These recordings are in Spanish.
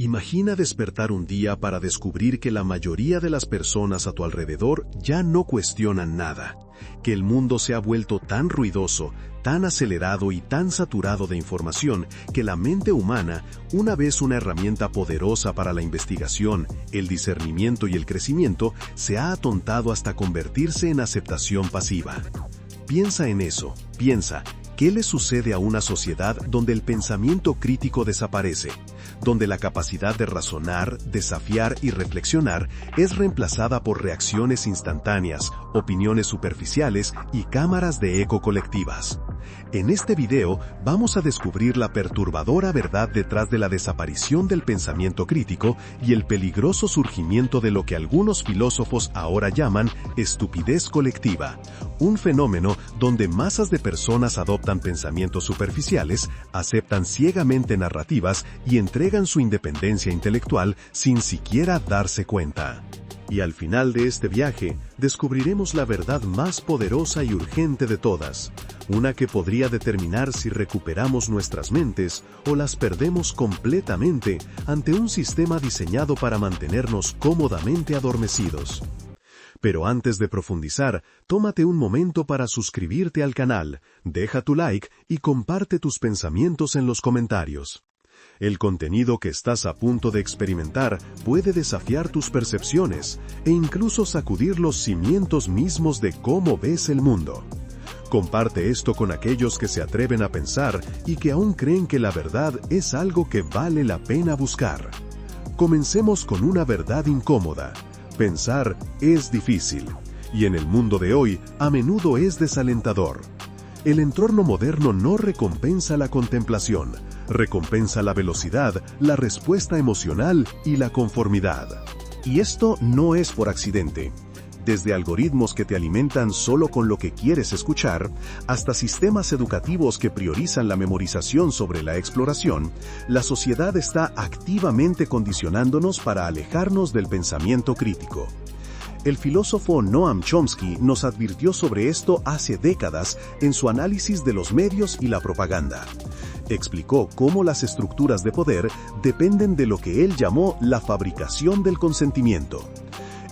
Imagina despertar un día para descubrir que la mayoría de las personas a tu alrededor ya no cuestionan nada, que el mundo se ha vuelto tan ruidoso, tan acelerado y tan saturado de información que la mente humana, una vez una herramienta poderosa para la investigación, el discernimiento y el crecimiento, se ha atontado hasta convertirse en aceptación pasiva. Piensa en eso, piensa, ¿qué le sucede a una sociedad donde el pensamiento crítico desaparece? Donde la capacidad de razonar, desafiar y reflexionar es reemplazada por reacciones instantáneas, opiniones superficiales y cámaras de eco colectivas. En este video vamos a descubrir la perturbadora verdad detrás de la desaparición del pensamiento crítico y el peligroso surgimiento de lo que algunos filósofos ahora llaman estupidez colectiva, un fenómeno donde masas de personas adoptan pensamientos superficiales, aceptan ciegamente narrativas y entregan su independencia intelectual sin siquiera darse cuenta. Y al final de este viaje, descubriremos la verdad más poderosa y urgente de todas, una que podría determinar si recuperamos nuestras mentes o las perdemos completamente ante un sistema diseñado para mantenernos cómodamente adormecidos. Pero antes de profundizar, tómate un momento para suscribirte al canal, deja tu like y comparte tus pensamientos en los comentarios. El contenido que estás a punto de experimentar puede desafiar tus percepciones e incluso sacudir los cimientos mismos de cómo ves el mundo. Comparte esto con aquellos que se atreven a pensar y que aún creen que la verdad es algo que vale la pena buscar. Comencemos con una verdad incómoda. Pensar es difícil, y en el mundo de hoy a menudo es desalentador. El entorno moderno no recompensa la contemplación, recompensa la velocidad, la respuesta emocional y la conformidad. Y esto no es por accidente. Desde algoritmos que te alimentan solo con lo que quieres escuchar, hasta sistemas educativos que priorizan la memorización sobre la exploración, la sociedad está activamente condicionándonos para alejarnos del pensamiento crítico. El filósofo Noam Chomsky nos advirtió sobre esto hace décadas en su análisis de los medios y la propaganda. Explicó cómo las estructuras de poder dependen de lo que él llamó la fabricación del consentimiento.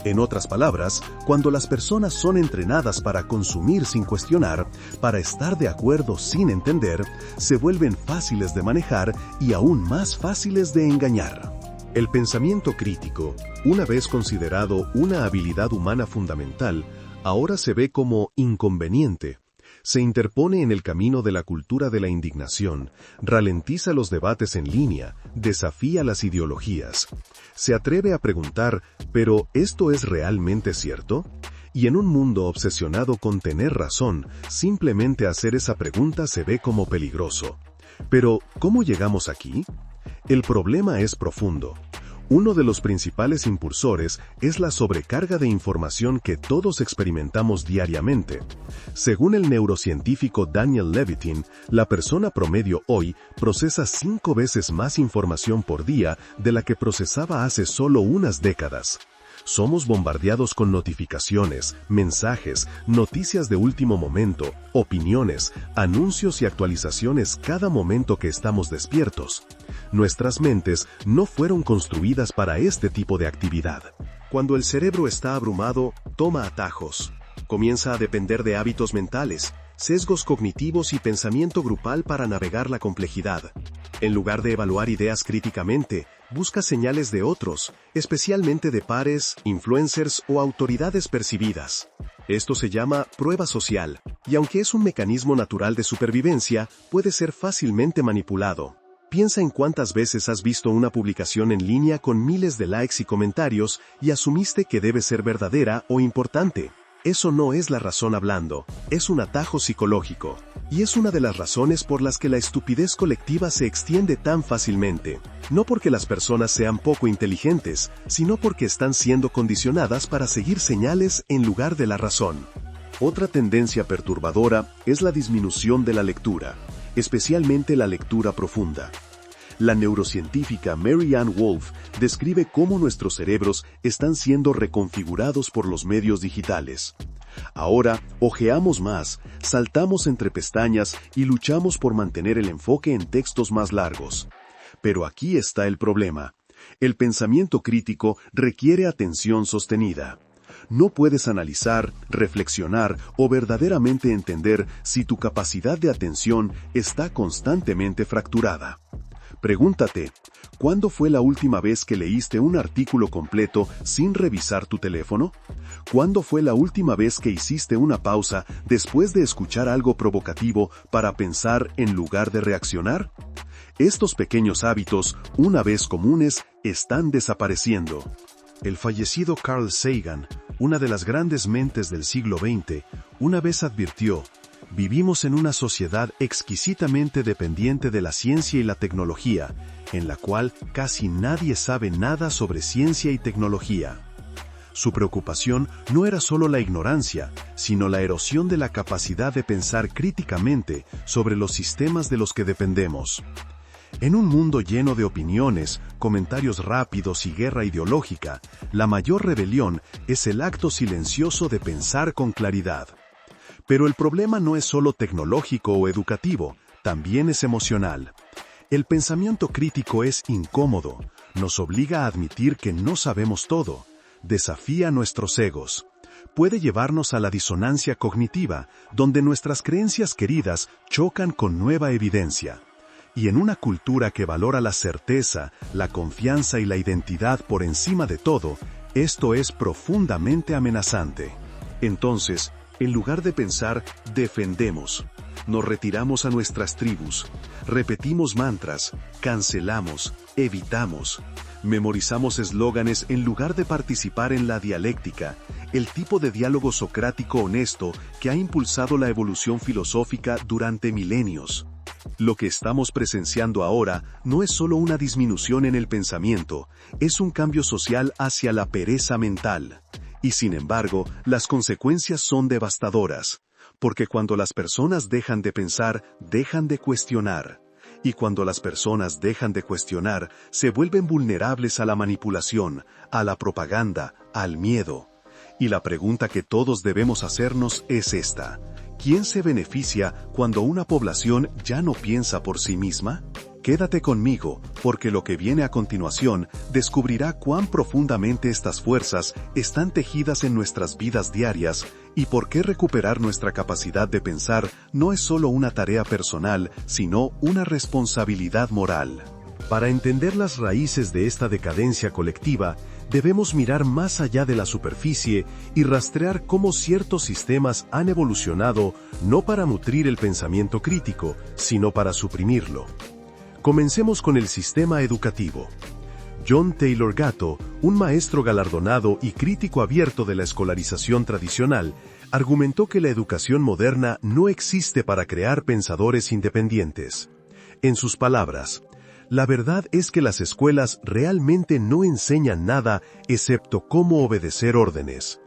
En otras palabras, cuando las personas son entrenadas para consumir sin cuestionar, para estar de acuerdo sin entender, se vuelven fáciles de manejar y aún más fáciles de engañar. El pensamiento crítico, una vez considerado una habilidad humana fundamental, ahora se ve como inconveniente. Se interpone en el camino de la cultura de la indignación, ralentiza los debates en línea, desafía las ideologías. Se atreve a preguntar, ¿pero esto es realmente cierto? Y en un mundo obsesionado con tener razón, simplemente hacer esa pregunta se ve como peligroso. Pero, ¿cómo llegamos aquí? El problema es profundo. Uno de los principales impulsores es la sobrecarga de información que todos experimentamos diariamente. Según el neurocientífico Daniel Levitin, la persona promedio hoy procesa 5 veces más información por día de la que procesaba hace solo unas décadas. Somos bombardeados con notificaciones, mensajes, noticias de último momento, opiniones, anuncios y actualizaciones cada momento que estamos despiertos. Nuestras mentes no fueron construidas para este tipo de actividad. Cuando el cerebro está abrumado, toma atajos. Comienza a depender de hábitos mentales, sesgos cognitivos y pensamiento grupal para navegar la complejidad. En lugar de evaluar ideas críticamente, busca señales de otros, especialmente de pares, influencers o autoridades percibidas. Esto se llama prueba social, y aunque es un mecanismo natural de supervivencia, puede ser fácilmente manipulado. Piensa en cuántas veces has visto una publicación en línea con miles de likes y comentarios y asumiste que debe ser verdadera o importante. Eso no es la razón hablando, es un atajo psicológico. Y es una de las razones por las que la estupidez colectiva se extiende tan fácilmente. No porque las personas sean poco inteligentes, sino porque están siendo condicionadas para seguir señales en lugar de la razón. Otra tendencia perturbadora es la disminución de la lectura, especialmente la lectura profunda. La neurocientífica Mary Ann Wolf describe cómo nuestros cerebros están siendo reconfigurados por los medios digitales. Ahora, hojeamos más, saltamos entre pestañas y luchamos por mantener el enfoque en textos más largos. Pero aquí está el problema. El pensamiento crítico requiere atención sostenida. No puedes analizar, reflexionar o verdaderamente entender si tu capacidad de atención está constantemente fracturada. Pregúntate, ¿cuándo fue la última vez que leíste un artículo completo sin revisar tu teléfono? ¿Cuándo fue la última vez que hiciste una pausa después de escuchar algo provocativo para pensar en lugar de reaccionar? Estos pequeños hábitos, una vez comunes, están desapareciendo. El fallecido Carl Sagan, una de las grandes mentes del siglo XX, una vez advirtió: vivimos en una sociedad exquisitamente dependiente de la ciencia y la tecnología, en la cual casi nadie sabe nada sobre ciencia y tecnología. Su preocupación no era solo la ignorancia, sino la erosión de la capacidad de pensar críticamente sobre los sistemas de los que dependemos. En un mundo lleno de opiniones, comentarios rápidos y guerra ideológica, la mayor rebelión es el acto silencioso de pensar con claridad. Pero el problema no es solo tecnológico o educativo, también es emocional. El pensamiento crítico es incómodo, nos obliga a admitir que no sabemos todo, desafía nuestros egos. Puede llevarnos a la disonancia cognitiva, donde nuestras creencias queridas chocan con nueva evidencia. Y en una cultura que valora la certeza, la confianza y la identidad por encima de todo, esto es profundamente amenazante. Entonces, en lugar de pensar, defendemos. Nos retiramos a nuestras tribus. Repetimos mantras, cancelamos, evitamos. Memorizamos eslóganes en lugar de participar en la dialéctica, el tipo de diálogo socrático honesto que ha impulsado la evolución filosófica durante milenios. Lo que estamos presenciando ahora no es solo una disminución en el pensamiento, es un cambio social hacia la pereza mental. Y sin embargo, las consecuencias son devastadoras, porque cuando las personas dejan de pensar, dejan de cuestionar. Y cuando las personas dejan de cuestionar, se vuelven vulnerables a la manipulación, a la propaganda, al miedo. Y la pregunta que todos debemos hacernos es esta: ¿quién se beneficia cuando una población ya no piensa por sí misma? Quédate conmigo, porque lo que viene a continuación descubrirá cuán profundamente estas fuerzas están tejidas en nuestras vidas diarias y por qué recuperar nuestra capacidad de pensar no es solo una tarea personal, sino una responsabilidad moral. Para entender las raíces de esta decadencia colectiva, debemos mirar más allá de la superficie y rastrear cómo ciertos sistemas han evolucionado no para nutrir el pensamiento crítico, sino para suprimirlo. Comencemos con el sistema educativo. John Taylor Gatto, un maestro galardonado y crítico abierto de la escolarización tradicional, argumentó que la educación moderna no existe para crear pensadores independientes. En sus palabras, la verdad es que las escuelas realmente no enseñan nada excepto cómo obedecer órdenes.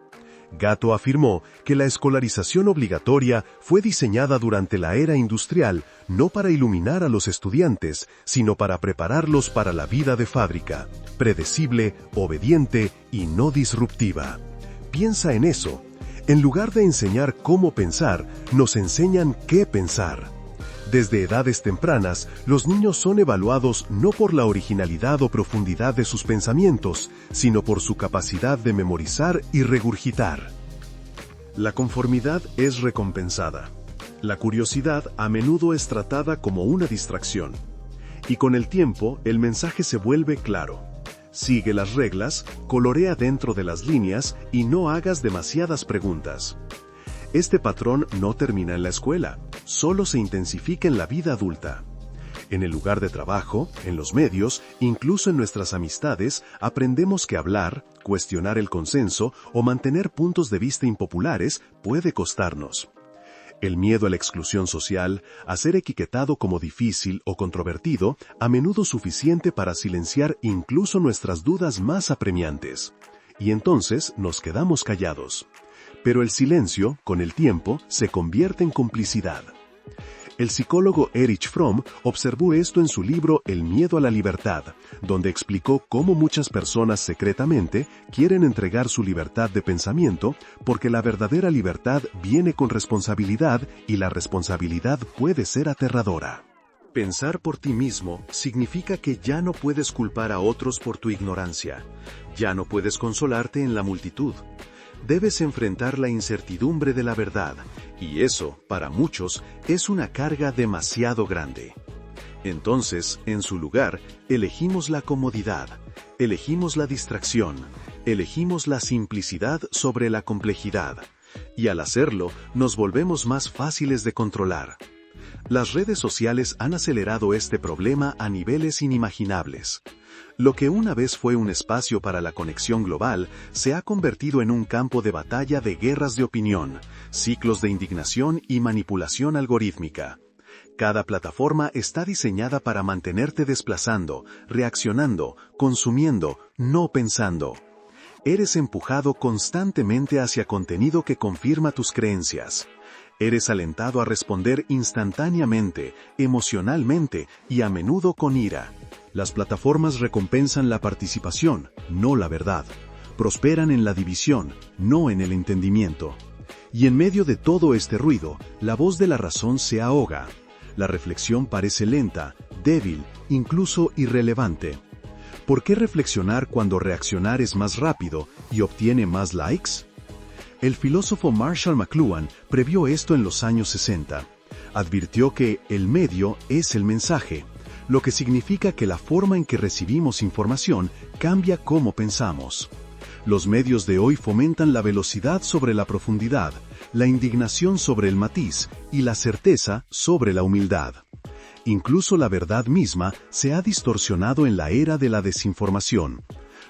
Gatto afirmó que la escolarización obligatoria fue diseñada durante la era industrial no para iluminar a los estudiantes, sino para prepararlos para la vida de fábrica, predecible, obediente y no disruptiva. Piensa en eso. En lugar de enseñar cómo pensar, nos enseñan qué pensar. Desde edades tempranas, los niños son evaluados no por la originalidad o profundidad de sus pensamientos, sino por su capacidad de memorizar y regurgitar. La conformidad es recompensada. La curiosidad a menudo es tratada como una distracción. Y con el tiempo, el mensaje se vuelve claro. Sigue las reglas, colorea dentro de las líneas y no hagas demasiadas preguntas. Este patrón no termina en la escuela, solo se intensifica en la vida adulta. En el lugar de trabajo, en los medios, incluso en nuestras amistades, aprendemos que hablar, cuestionar el consenso o mantener puntos de vista impopulares puede costarnos. El miedo a la exclusión social, a ser etiquetado como difícil o controvertido, a menudo suficiente para silenciar incluso nuestras dudas más apremiantes. Y entonces nos quedamos callados. Pero el silencio, con el tiempo, se convierte en complicidad. El psicólogo Erich Fromm observó esto en su libro El miedo a la libertad, donde explicó cómo muchas personas secretamente quieren entregar su libertad de pensamiento porque la verdadera libertad viene con responsabilidad y la responsabilidad puede ser aterradora. Pensar por ti mismo significa que ya no puedes culpar a otros por tu ignorancia. Ya no puedes consolarte en la multitud. Debes enfrentar la incertidumbre de la verdad, y eso, para muchos, es una carga demasiado grande. Entonces, en su lugar, elegimos la comodidad, elegimos la distracción, elegimos la simplicidad sobre la complejidad, y al hacerlo, nos volvemos más fáciles de controlar. Las redes sociales han acelerado este problema a niveles inimaginables. Lo que una vez fue un espacio para la conexión global, se ha convertido en un campo de batalla de guerras de opinión, ciclos de indignación y manipulación algorítmica. Cada plataforma está diseñada para mantenerte desplazando, reaccionando, consumiendo, no pensando. Eres empujado constantemente hacia contenido que confirma tus creencias. Eres alentado a responder instantáneamente, emocionalmente y a menudo con ira. Las plataformas recompensan la participación, no la verdad. Prosperan en la división, no en el entendimiento. Y en medio de todo este ruido, la voz de la razón se ahoga. La reflexión parece lenta, débil, incluso irrelevante. ¿Por qué reflexionar cuando reaccionar es más rápido y obtiene más likes? El filósofo Marshall McLuhan previó esto en los años 60. Advirtió que el medio es el mensaje, lo que significa que la forma en que recibimos información cambia cómo pensamos. Los medios de hoy fomentan la velocidad sobre la profundidad, la indignación sobre el matiz y la certeza sobre la humildad. Incluso la verdad misma se ha distorsionado en la era de la desinformación.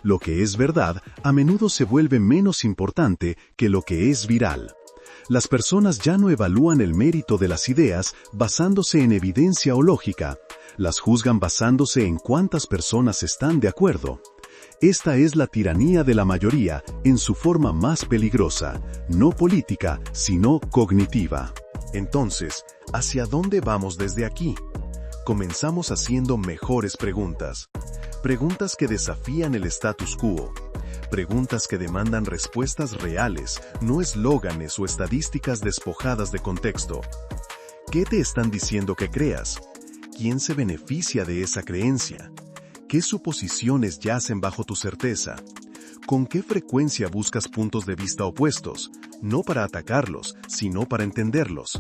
Lo que es verdad a menudo se vuelve menos importante que lo que es viral. Las personas ya no evalúan el mérito de las ideas basándose en evidencia o lógica, las juzgan basándose en cuántas personas están de acuerdo. Esta es la tiranía de la mayoría en su forma más peligrosa, no política, sino cognitiva. Entonces, ¿hacia dónde vamos desde aquí? Comenzamos haciendo mejores preguntas. Preguntas que desafían el status quo. Preguntas que demandan respuestas reales, no eslóganes o estadísticas despojadas de contexto. ¿Qué te están diciendo que creas? ¿Quién se beneficia de esa creencia? ¿Qué suposiciones yacen bajo tu certeza? ¿Con qué frecuencia buscas puntos de vista opuestos? No para atacarlos, sino para entenderlos.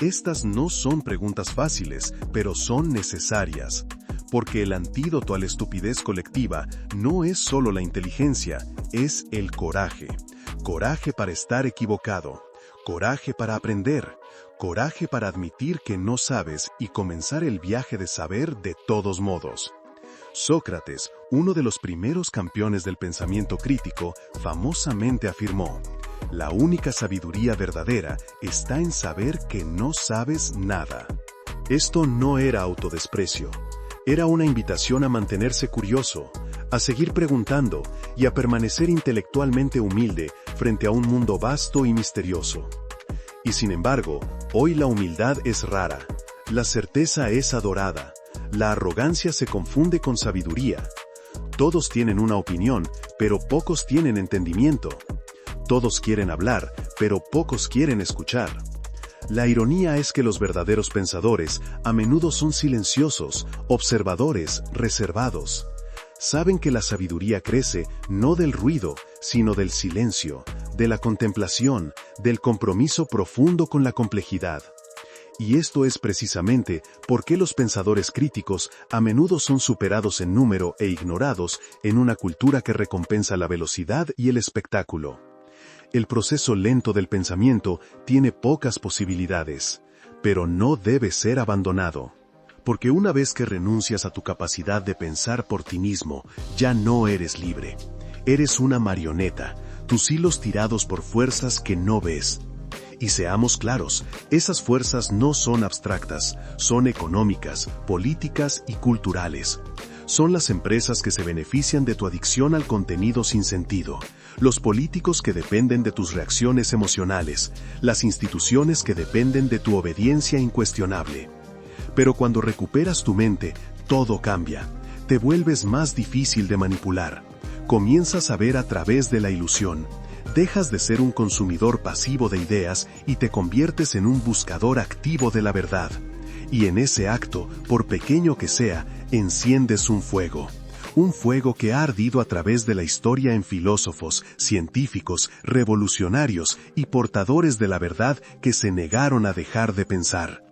Estas no son preguntas fáciles, pero son necesarias. Porque el antídoto a la estupidez colectiva no es solo la inteligencia, es el coraje. Coraje para estar equivocado. Coraje para aprender. Coraje para admitir que no sabes y comenzar el viaje de saber de todos modos. Sócrates, uno de los primeros campeones del pensamiento crítico, famosamente afirmó: la única sabiduría verdadera está en saber que no sabes nada. Esto no era autodesprecio. Era una invitación a mantenerse curioso, a seguir preguntando y a permanecer intelectualmente humilde frente a un mundo vasto y misterioso. Y sin embargo, hoy la humildad es rara, la certeza es adorada, la arrogancia se confunde con sabiduría. Todos tienen una opinión, pero pocos tienen entendimiento. Todos quieren hablar, pero pocos quieren escuchar. La ironía es que los verdaderos pensadores a menudo son silenciosos, observadores, reservados. Saben que la sabiduría crece no del ruido, sino del silencio, de la contemplación, del compromiso profundo con la complejidad. Y esto es precisamente por qué los pensadores críticos a menudo son superados en número e ignorados en una cultura que recompensa la velocidad y el espectáculo. El proceso lento del pensamiento tiene pocas posibilidades, pero no debe ser abandonado. Porque una vez que renuncias a tu capacidad de pensar por ti mismo, ya no eres libre. Eres una marioneta, tus hilos tirados por fuerzas que no ves. Y seamos claros, esas fuerzas no son abstractas, son económicas, políticas y culturales. Son las empresas que se benefician de tu adicción al contenido sin sentido, los políticos que dependen de tus reacciones emocionales, las instituciones que dependen de tu obediencia incuestionable. Pero cuando recuperas tu mente, todo cambia. Te vuelves más difícil de manipular. Comienzas a ver a través de la ilusión. Dejas de ser un consumidor pasivo de ideas y te conviertes en un buscador activo de la verdad. Y en ese acto, por pequeño que sea, enciendes un fuego. Un fuego que ha ardido a través de la historia en filósofos, científicos, revolucionarios y portadores de la verdad que se negaron a dejar de pensar.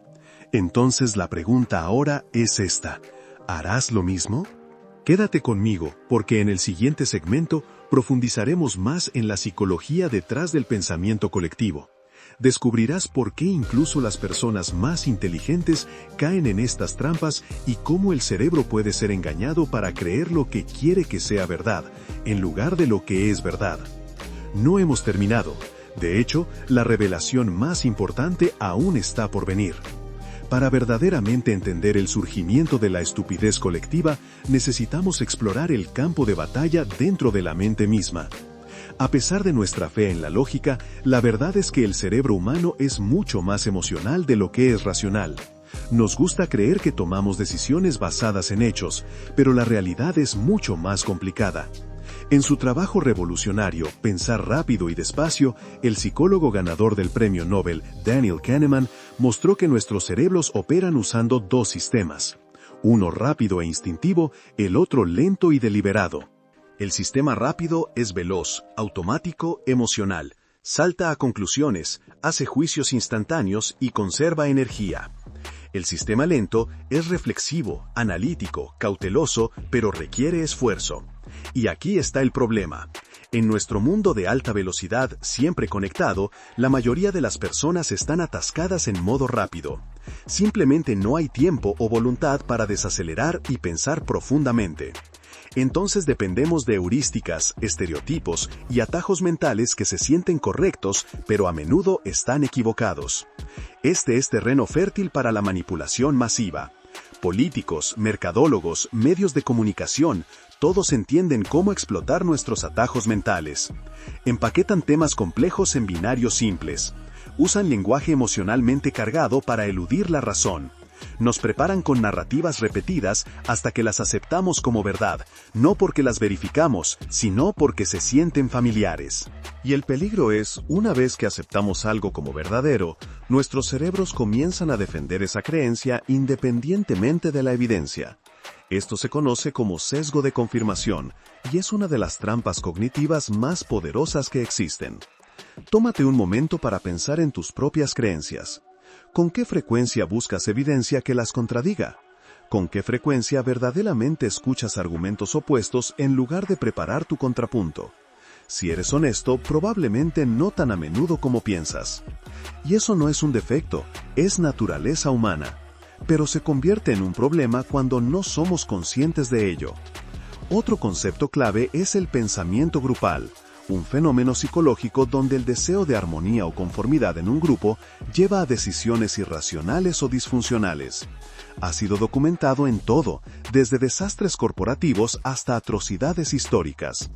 Entonces la pregunta ahora es esta: ¿harás lo mismo? Quédate conmigo, porque en el siguiente segmento profundizaremos más en la psicología detrás del pensamiento colectivo. Descubrirás por qué incluso las personas más inteligentes caen en estas trampas y cómo el cerebro puede ser engañado para creer lo que quiere que sea verdad, en lugar de lo que es verdad. No hemos terminado. De hecho, la revelación más importante aún está por venir. Para verdaderamente entender el surgimiento de la estupidez colectiva, necesitamos explorar el campo de batalla dentro de la mente misma. A pesar de nuestra fe en la lógica, la verdad es que el cerebro humano es mucho más emocional de lo que es racional. Nos gusta creer que tomamos decisiones basadas en hechos, pero la realidad es mucho más complicada. En su trabajo revolucionario, Pensar rápido y despacio, el psicólogo ganador del premio Nobel, Daniel Kahneman, mostró que nuestros cerebros operan usando dos sistemas. Uno rápido e instintivo, el otro lento y deliberado. El sistema rápido es veloz, automático, emocional, salta a conclusiones, hace juicios instantáneos y conserva energía. El sistema lento es reflexivo, analítico, cauteloso, pero requiere esfuerzo. Y aquí está el problema. En nuestro mundo de alta velocidad, siempre conectado, la mayoría de las personas están atascadas en modo rápido. Simplemente no hay tiempo o voluntad para desacelerar y pensar profundamente. Entonces dependemos de heurísticas, estereotipos y atajos mentales que se sienten correctos, pero a menudo están equivocados. Este es terreno fértil para la manipulación masiva. Políticos, mercadólogos, medios de comunicación, todos entienden cómo explotar nuestros atajos mentales. Empaquetan temas complejos en binarios simples. Usan lenguaje emocionalmente cargado para eludir la razón. Nos preparan con narrativas repetidas hasta que las aceptamos como verdad, no porque las verificamos, sino porque se sienten familiares. Y el peligro es, una vez que aceptamos algo como verdadero, nuestros cerebros comienzan a defender esa creencia independientemente de la evidencia. Esto se conoce como sesgo de confirmación, y es una de las trampas cognitivas más poderosas que existen. Tómate un momento para pensar en tus propias creencias. ¿Con qué frecuencia buscas evidencia que las contradiga? ¿Con qué frecuencia verdaderamente escuchas argumentos opuestos en lugar de preparar tu contrapunto? Si eres honesto, probablemente no tan a menudo como piensas. Y eso no es un defecto, es naturaleza humana. Pero se convierte en un problema cuando no somos conscientes de ello. Otro concepto clave es el pensamiento grupal. Un fenómeno psicológico donde el deseo de armonía o conformidad en un grupo lleva a decisiones irracionales o disfuncionales. Ha sido documentado en todo, desde desastres corporativos hasta atrocidades históricas.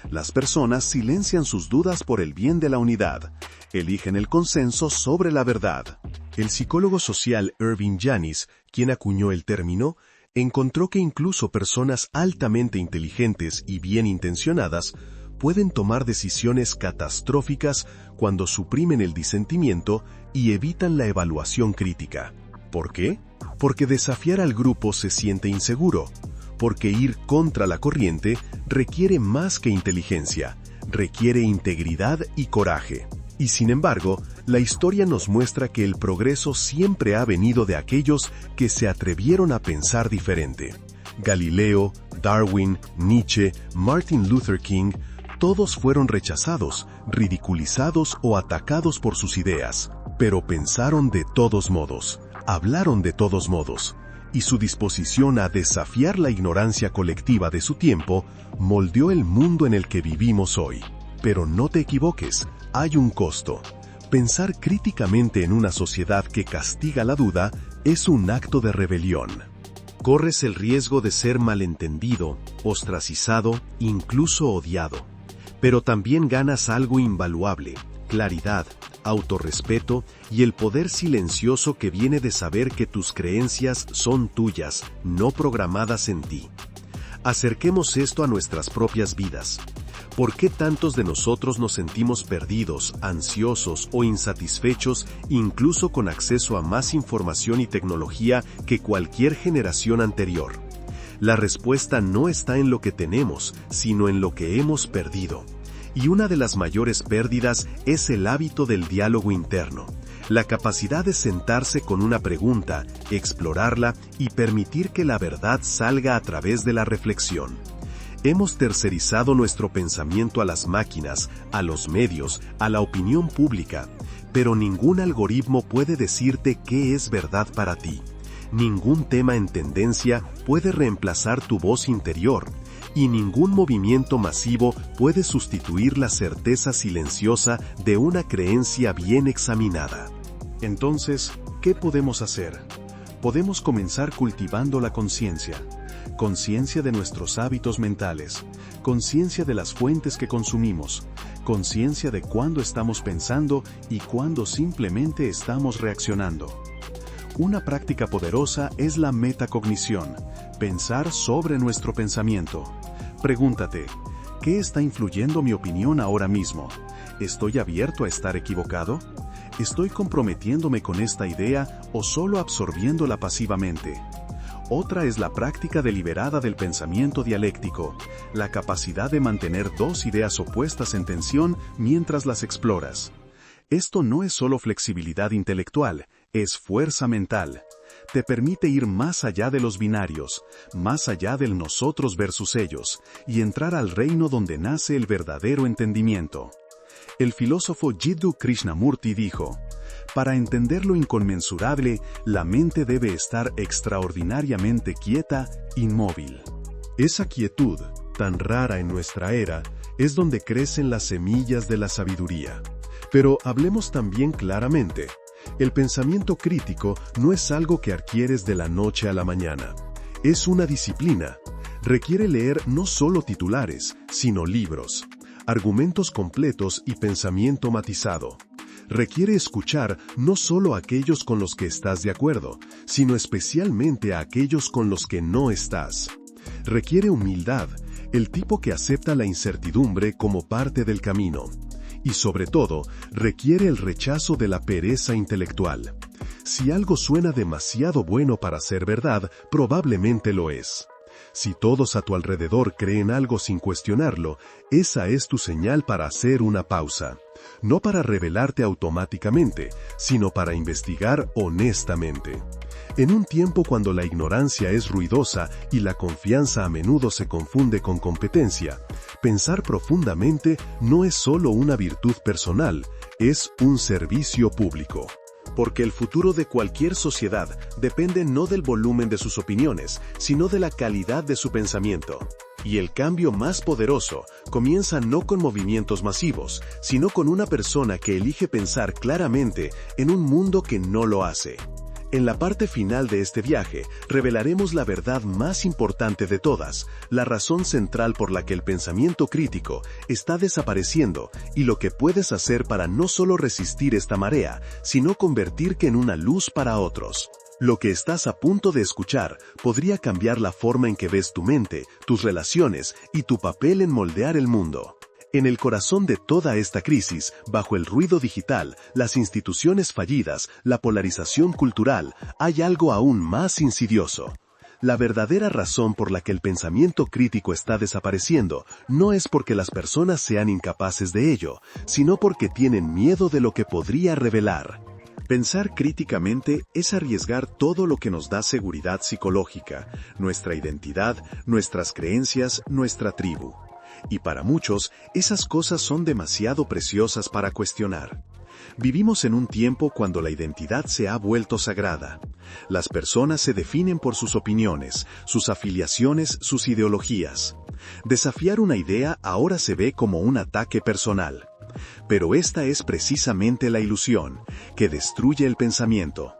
Las personas silencian sus dudas por el bien de la unidad. Eligen el consenso sobre la verdad. El psicólogo social Irving Janis, quien acuñó el término, encontró que incluso personas altamente inteligentes y bien intencionadas pueden tomar decisiones catastróficas cuando suprimen el disentimiento y evitan la evaluación crítica. ¿Por qué? Porque desafiar al grupo se siente inseguro, porque ir contra la corriente requiere más que inteligencia, requiere integridad y coraje. Y sin embargo, la historia nos muestra que el progreso siempre ha venido de aquellos que se atrevieron a pensar diferente. Galileo, Darwin, Nietzsche, Martin Luther King, todos fueron rechazados, ridiculizados o atacados por sus ideas, pero pensaron de todos modos, hablaron de todos modos, y su disposición a desafiar la ignorancia colectiva de su tiempo moldeó el mundo en el que vivimos hoy. Pero no te equivoques, hay un costo. Pensar críticamente en una sociedad que castiga la duda es un acto de rebelión. Corres el riesgo de ser malentendido, ostracizado, incluso odiado. Pero también ganas algo invaluable: claridad, autorrespeto y el poder silencioso que viene de saber que tus creencias son tuyas, no programadas en ti. Acerquemos esto a nuestras propias vidas. ¿Por qué tantos de nosotros nos sentimos perdidos, ansiosos o insatisfechos, incluso con acceso a más información y tecnología que cualquier generación anterior? La respuesta no está en lo que tenemos, sino en lo que hemos perdido. Y una de las mayores pérdidas es el hábito del diálogo interno. La capacidad de sentarse con una pregunta, explorarla y permitir que la verdad salga a través de la reflexión. Hemos tercerizado nuestro pensamiento a las máquinas, a los medios, a la opinión pública, pero ningún algoritmo puede decirte qué es verdad para ti. Ningún tema en tendencia puede reemplazar tu voz interior, y ningún movimiento masivo puede sustituir la certeza silenciosa de una creencia bien examinada. Entonces, ¿qué podemos hacer? Podemos comenzar cultivando la conciencia. Conciencia de nuestros hábitos mentales, conciencia de las fuentes que consumimos, conciencia de cuándo estamos pensando y cuándo simplemente estamos reaccionando. Una práctica poderosa es la metacognición, pensar sobre nuestro pensamiento. Pregúntate, ¿qué está influyendo mi opinión ahora mismo? ¿Estoy abierto a estar equivocado? ¿Estoy comprometiéndome con esta idea o solo absorbiéndola pasivamente? Otra es la práctica deliberada del pensamiento dialéctico, la capacidad de mantener dos ideas opuestas en tensión mientras las exploras. Esto no es solo flexibilidad intelectual, es fuerza mental. Te permite ir más allá de los binarios, más allá del nosotros versus ellos, y entrar al reino donde nace el verdadero entendimiento. El filósofo Jiddu Krishnamurti dijo: para entender lo inconmensurable, la mente debe estar extraordinariamente quieta, inmóvil. Esa quietud, tan rara en nuestra era, es donde crecen las semillas de la sabiduría. Pero hablemos también claramente. El pensamiento crítico no es algo que adquieres de la noche a la mañana. Es una disciplina. Requiere leer no solo titulares, sino libros, argumentos completos y pensamiento matizado. Requiere escuchar no solo a aquellos con los que estás de acuerdo, sino especialmente a aquellos con los que no estás. Requiere humildad, el tipo que acepta la incertidumbre como parte del camino. Y sobre todo, requiere el rechazo de la pereza intelectual. Si algo suena demasiado bueno para ser verdad, probablemente lo es. Si todos a tu alrededor creen algo sin cuestionarlo, esa es tu señal para hacer una pausa. No para rebelarte automáticamente, sino para investigar honestamente. En un tiempo cuando la ignorancia es ruidosa y la confianza a menudo se confunde con competencia, pensar profundamente no es solo una virtud personal, es un servicio público. Porque el futuro de cualquier sociedad depende no del volumen de sus opiniones, sino de la calidad de su pensamiento. Y el cambio más poderoso comienza no con movimientos masivos, sino con una persona que elige pensar claramente en un mundo que no lo hace. En la parte final de este viaje, revelaremos la verdad más importante de todas, la razón central por la que el pensamiento crítico está desapareciendo y lo que puedes hacer para no solo resistir esta marea, sino convertirte en una luz para otros. Lo que estás a punto de escuchar podría cambiar la forma en que ves tu mente, tus relaciones y tu papel en moldear el mundo. En el corazón de toda esta crisis, bajo el ruido digital, las instituciones fallidas, la polarización cultural, hay algo aún más insidioso. La verdadera razón por la que el pensamiento crítico está desapareciendo no es porque las personas sean incapaces de ello, sino porque tienen miedo de lo que podría revelar. Pensar críticamente es arriesgar todo lo que nos da seguridad psicológica, nuestra identidad, nuestras creencias, nuestra tribu. Y para muchos, esas cosas son demasiado preciosas para cuestionar. Vivimos en un tiempo cuando la identidad se ha vuelto sagrada. Las personas se definen por sus opiniones, sus afiliaciones, sus ideologías. Desafiar una idea ahora se ve como un ataque personal. Pero esta es precisamente la ilusión, que destruye el pensamiento,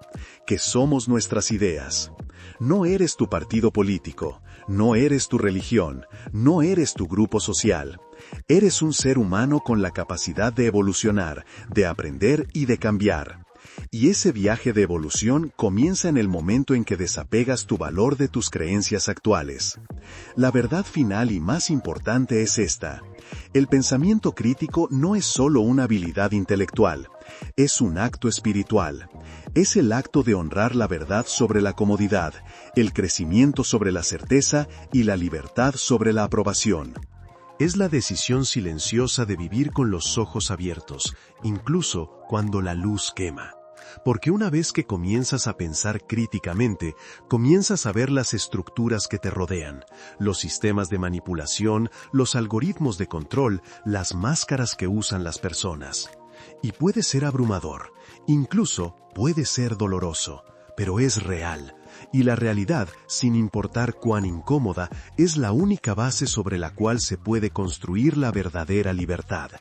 que somos nuestras ideas. No eres tu partido político, no eres tu religión, no eres tu grupo social. Eres un ser humano con la capacidad de evolucionar, de aprender y de cambiar. Y ese viaje de evolución comienza en el momento en que desapegas tu valor de tus creencias actuales. La verdad final y más importante es esta: el pensamiento crítico no es solo una habilidad intelectual, es un acto espiritual. Es el acto de honrar la verdad sobre la comodidad, el crecimiento sobre la certeza y la libertad sobre la aprobación. Es la decisión silenciosa de vivir con los ojos abiertos, incluso cuando la luz quema. Porque una vez que comienzas a pensar críticamente, comienzas a ver las estructuras que te rodean, los sistemas de manipulación, los algoritmos de control, las máscaras que usan las personas. Y puede ser abrumador, incluso puede ser doloroso, pero es real. Y la realidad, sin importar cuán incómoda, es la única base sobre la cual se puede construir la verdadera libertad.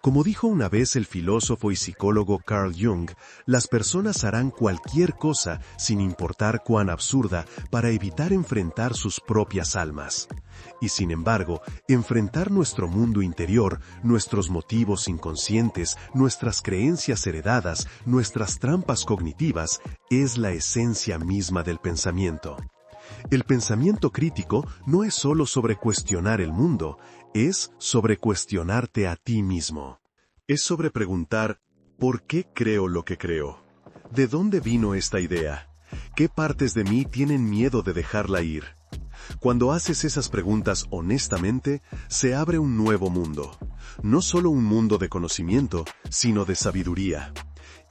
Como dijo una vez el filósofo y psicólogo Carl Jung, las personas harán cualquier cosa, sin importar cuán absurda, para evitar enfrentar sus propias almas. Y sin embargo, enfrentar nuestro mundo interior, nuestros motivos inconscientes, nuestras creencias heredadas, nuestras trampas cognitivas, es la esencia misma del pensamiento. El pensamiento crítico no es solo sobre cuestionar el mundo, es sobre cuestionarte a ti mismo. Es sobre preguntar, ¿por qué creo lo que creo? ¿De dónde vino esta idea? ¿Qué partes de mí tienen miedo de dejarla ir? Cuando haces esas preguntas honestamente, se abre un nuevo mundo. No solo un mundo de conocimiento, sino de sabiduría.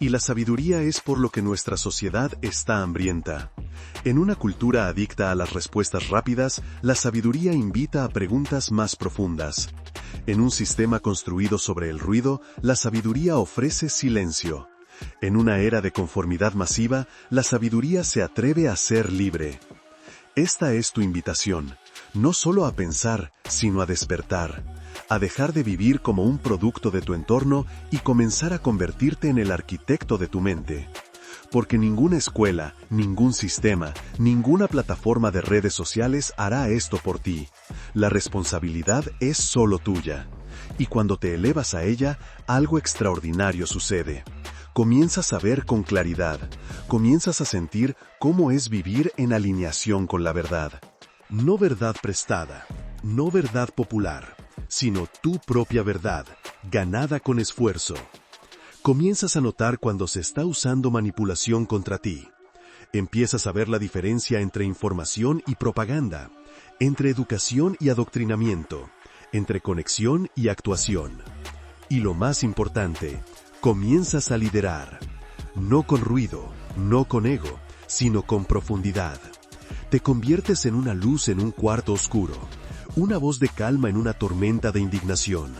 Y la sabiduría es por lo que nuestra sociedad está hambrienta. En una cultura adicta a las respuestas rápidas, la sabiduría invita a preguntas más profundas. En un sistema construido sobre el ruido, la sabiduría ofrece silencio. En una era de conformidad masiva, la sabiduría se atreve a ser libre. Esta es tu invitación, no solo a pensar, sino a despertar, a dejar de vivir como un producto de tu entorno y comenzar a convertirte en el arquitecto de tu mente. Porque ninguna escuela, ningún sistema, ninguna plataforma de redes sociales hará esto por ti. La responsabilidad es solo tuya. Y cuando te elevas a ella, algo extraordinario sucede. Comienzas a ver con claridad. Comienzas a sentir cómo es vivir en alineación con la verdad. No verdad prestada, no verdad popular, sino tu propia verdad, ganada con esfuerzo. Comienzas a notar cuando se está usando manipulación contra ti. Empiezas a ver la diferencia entre información y propaganda, entre educación y adoctrinamiento, entre conexión y actuación. Y lo más importante, comienzas a liderar. No con ruido, no con ego, sino con profundidad. Te conviertes en una luz en un cuarto oscuro, una voz de calma en una tormenta de indignación.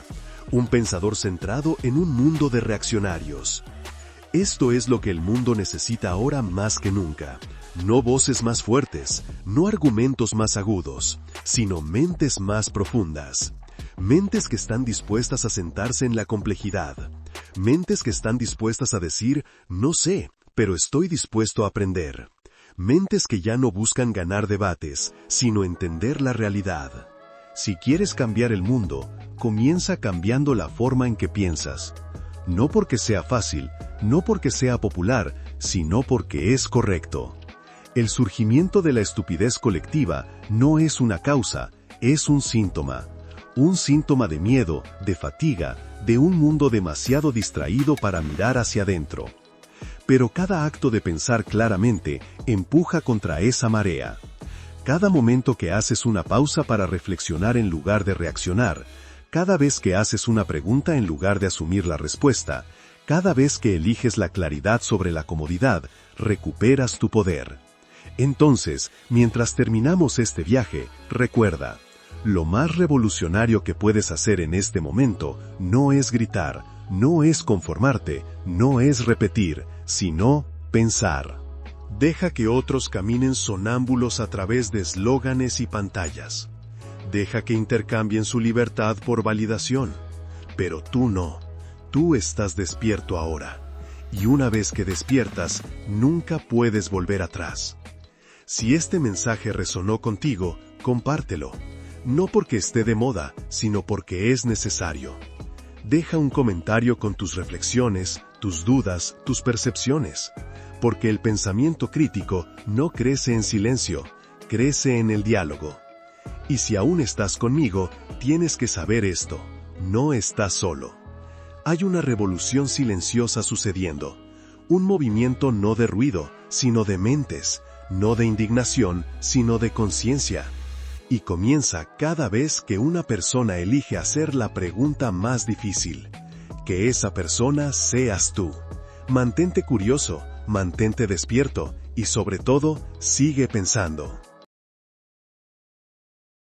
Un pensador centrado en un mundo de reaccionarios. Esto es lo que el mundo necesita ahora más que nunca. No voces más fuertes, no argumentos más agudos, sino mentes más profundas. Mentes que están dispuestas a sentarse en la complejidad. Mentes que están dispuestas a decir, no sé, pero estoy dispuesto a aprender. Mentes que ya no buscan ganar debates, sino entender la realidad. Si quieres cambiar el mundo, comienza cambiando la forma en que piensas. No porque sea fácil, no porque sea popular, sino porque es correcto. El surgimiento de la estupidez colectiva no es una causa, es un síntoma. Un síntoma de miedo, de fatiga, de un mundo demasiado distraído para mirar hacia adentro. Pero cada acto de pensar claramente empuja contra esa marea. Cada momento que haces una pausa para reflexionar en lugar de reaccionar, cada vez que haces una pregunta en lugar de asumir la respuesta, cada vez que eliges la claridad sobre la comodidad, recuperas tu poder. Entonces, mientras terminamos este viaje, recuerda, lo más revolucionario que puedes hacer en este momento no es gritar, no es conformarte, no es repetir, sino pensar. Deja que otros caminen sonámbulos a través de eslóganes y pantallas. Deja que intercambien su libertad por validación. Pero tú no. Tú estás despierto ahora. Y una vez que despiertas, nunca puedes volver atrás. Si este mensaje resonó contigo, compártelo. No porque esté de moda, sino porque es necesario. Deja un comentario con tus reflexiones, tus dudas, tus percepciones. Porque el pensamiento crítico no crece en silencio, crece en el diálogo. Y si aún estás conmigo, tienes que saber esto: no estás solo. Hay una revolución silenciosa sucediendo. Un movimiento no de ruido, sino de mentes, no de indignación, sino de conciencia. Y comienza cada vez que una persona elige hacer la pregunta más difícil. Que esa persona seas tú. Mantente curioso, mantente despierto y sobre todo, sigue pensando.